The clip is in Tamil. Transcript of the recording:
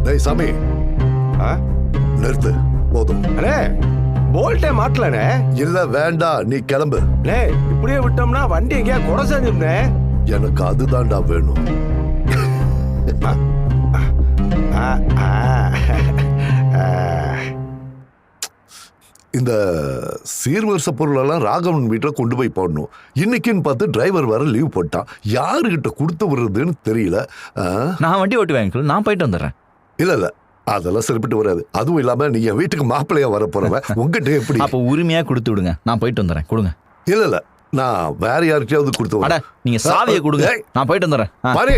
டேய் சாமி, நிறுத்து, போதும். அண்ணே போல்ட்டே மாட்டலண்ணே. இல்ல வேண்டாம், நீ கிளம்பு. அண்ணே இப்படியே விட்டோம்னா வண்டி எங்கேயா குறை செஞ்சிருந்தே. எனக்கு அதுதான்டா வேணும். இந்த சீர்வரிசை பொருளெல்லாம் ராகவன் வீட்டில் கொண்டு போய் போடணும். இன்னைக்குன்னு பார்த்து டிரைவர் வர லீவ் போட்டான். யாருக்கிட்ட கொடுத்து விடுறதுன்னு தெரியல. நான் வண்டி ஓட்டுவேன் அங்கிள், நான் போயிட்டு வந்துடுறேன். இல்ல இல்ல, அதெல்லாம் சரிப்பட்டு வராது. அதுவும் இல்லாம நீ என் வீட்டுக்கு மாப்பிள்ளையா வர போறவன், உங்ககிட்ட எப்படி? அப்போ உரிமையா கொடுத்து விடுங்க, நான் போயிட்டு வந்துடுறேன். கொடுங்க. இல்ல இல்ல, நான் வேற யாருக்கையாவது கொடுத்து அட, நீங்க சாவியை கொடுங்க, நான் போயிட்டு வந்துடுறேன். மாறி